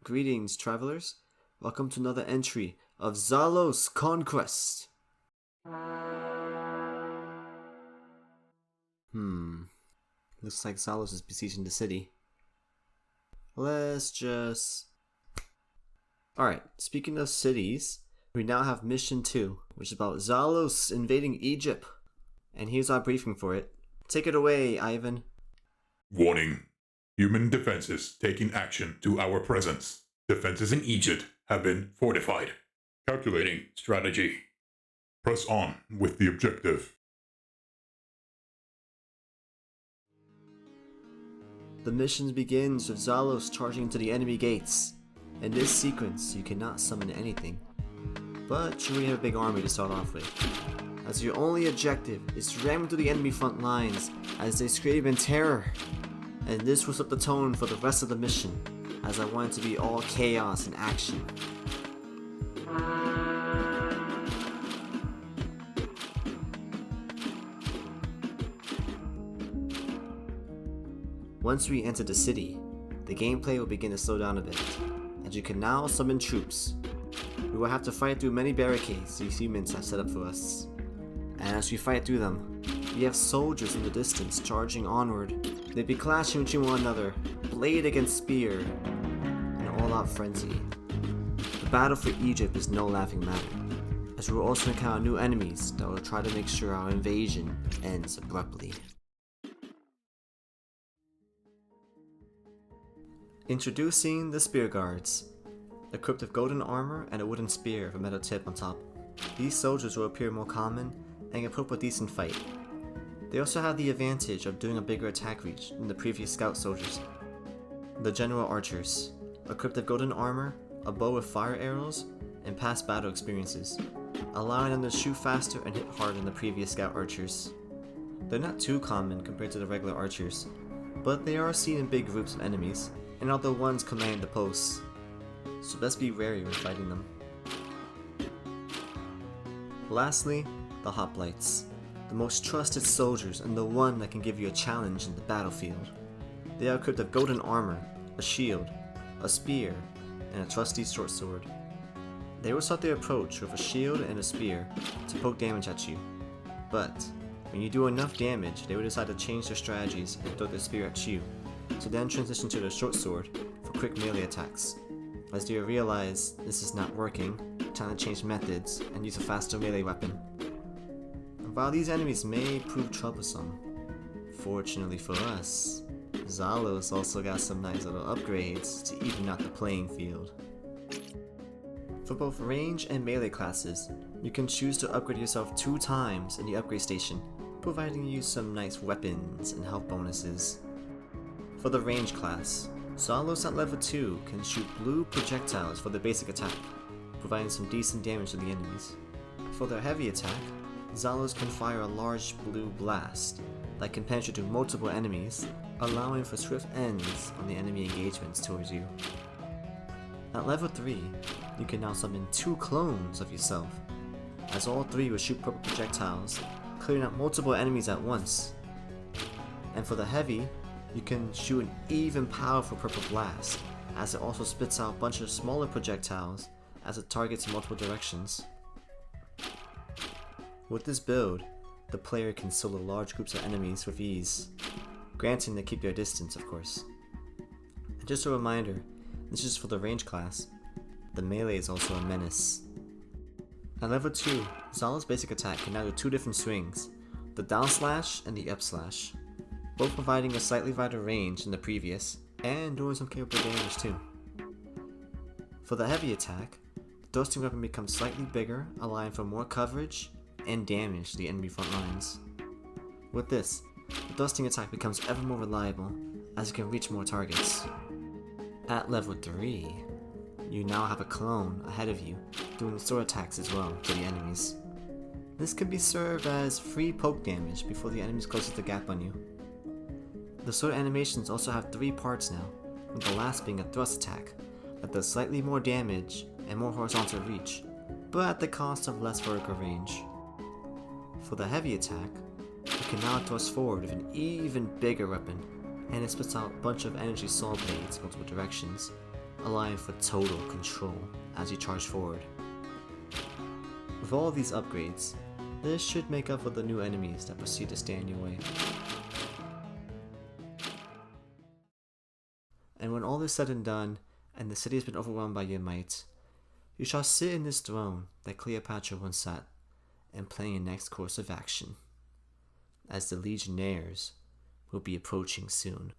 Greetings, travelers. Welcome to another entry of Xalos Conquest. Looks like Xalos is besieging the city. Alright, speaking of cities, we now have Mission 2, which is about Xalos invading Egypt. And here's our briefing for it. Take it away, Ivan. Warning. Human defenses taking action to our presence. Defenses in Egypt have been fortified. Calculating strategy. Press on with the objective. The mission begins with Xalos charging into the enemy gates. In this sequence, you cannot summon anything, but you really have a big army to start off with, as your only objective is ramming through the enemy front lines as they scream in terror. And this will set the tone for the rest of the mission, as I want it to be all chaos and action. Once we enter the city, the gameplay will begin to slow down a bit, as you can now summon troops. We will have to fight through many barricades these humans have set up for us. And as we fight through them, we have soldiers in the distance charging onward. They be clashing between one another, blade against spear, in all-out frenzy. The battle for Egypt is no laughing matter, as we will also encounter new enemies that will try to make sure our invasion ends abruptly. Introducing the Spear Guards. Equipped with golden armor and a wooden spear with a metal tip on top, these soldiers will appear more common and can put up a decent fight. They also have the advantage of doing a bigger attack reach than the previous scout soldiers. The General Archers. Equipped with golden armor, a bow with fire arrows, and past battle experiences, allowing them to shoot faster and hit harder than the previous scout archers. They're not too common compared to the regular archers, but they are seen in big groups of enemies, and are the ones commanding the posts, so best be wary when fighting them. Lastly, the Hoplites, the most trusted soldiers and the one that can give you a challenge in the battlefield. They are equipped with golden armor, a shield, a spear, and a trusty short sword. They will start their approach with a shield and a spear to poke damage at you, but when you do enough damage, they will decide to change their strategies and throw their spear at you, to then transition to the short sword for quick melee attacks, as they realize this is not working, trying to change methods and use a faster melee weapon. And while these enemies may prove troublesome, fortunately for us, Xalos also got some nice little upgrades to even out the playing field. For both range and melee classes, you can choose to upgrade yourself 2 times in the upgrade station, providing you some nice weapons and health bonuses. For the range class, Xalos at level 2 can shoot blue projectiles for the basic attack, providing some decent damage to the enemies. For their heavy attack, Xalos can fire a large blue blast that can penetrate through multiple enemies, allowing for swift ends on the enemy engagements towards you. At level 3, you can now summon 2 clones of yourself, as all 3 will shoot purple projectiles, clearing out multiple enemies at once. And for the heavy, you can shoot an even powerful purple blast, as it also spits out a bunch of smaller projectiles as it targets in multiple directions. With this build, the player can solo large groups of enemies with ease, granting they keep their distance, of course. And just a reminder, this is for the range class. The melee is also a menace. At level 2, Xalos' basic attack can now do 2 different swings, the down slash and the up slash, both providing a slightly wider range than the previous, and doing some capable damage too. For the heavy attack, the thrusting weapon becomes slightly bigger, allowing for more coverage and damage to the enemy front lines. With this, the thrusting attack becomes ever more reliable, as it can reach more targets. At level 3, you now have a clone ahead of you, doing sword attacks as well to the enemies. This can be served as free poke damage before the enemies closes the gap on you. The sword animations also have 3 parts now, with the last being a thrust attack that does slightly more damage and more horizontal reach, but at the cost of less vertical range. For the heavy attack, you can now thrust forward with an even bigger weapon, and it spits out a bunch of energy saw blades in multiple directions, allowing for total control as you charge forward. With all these upgrades, this should make up for the new enemies that proceed to stand in your way. And when all is said and done, and the city has been overwhelmed by your might, you shall sit in this throne that Cleopatra once sat, and plan your next course of action, as the Legionnaires will be approaching soon.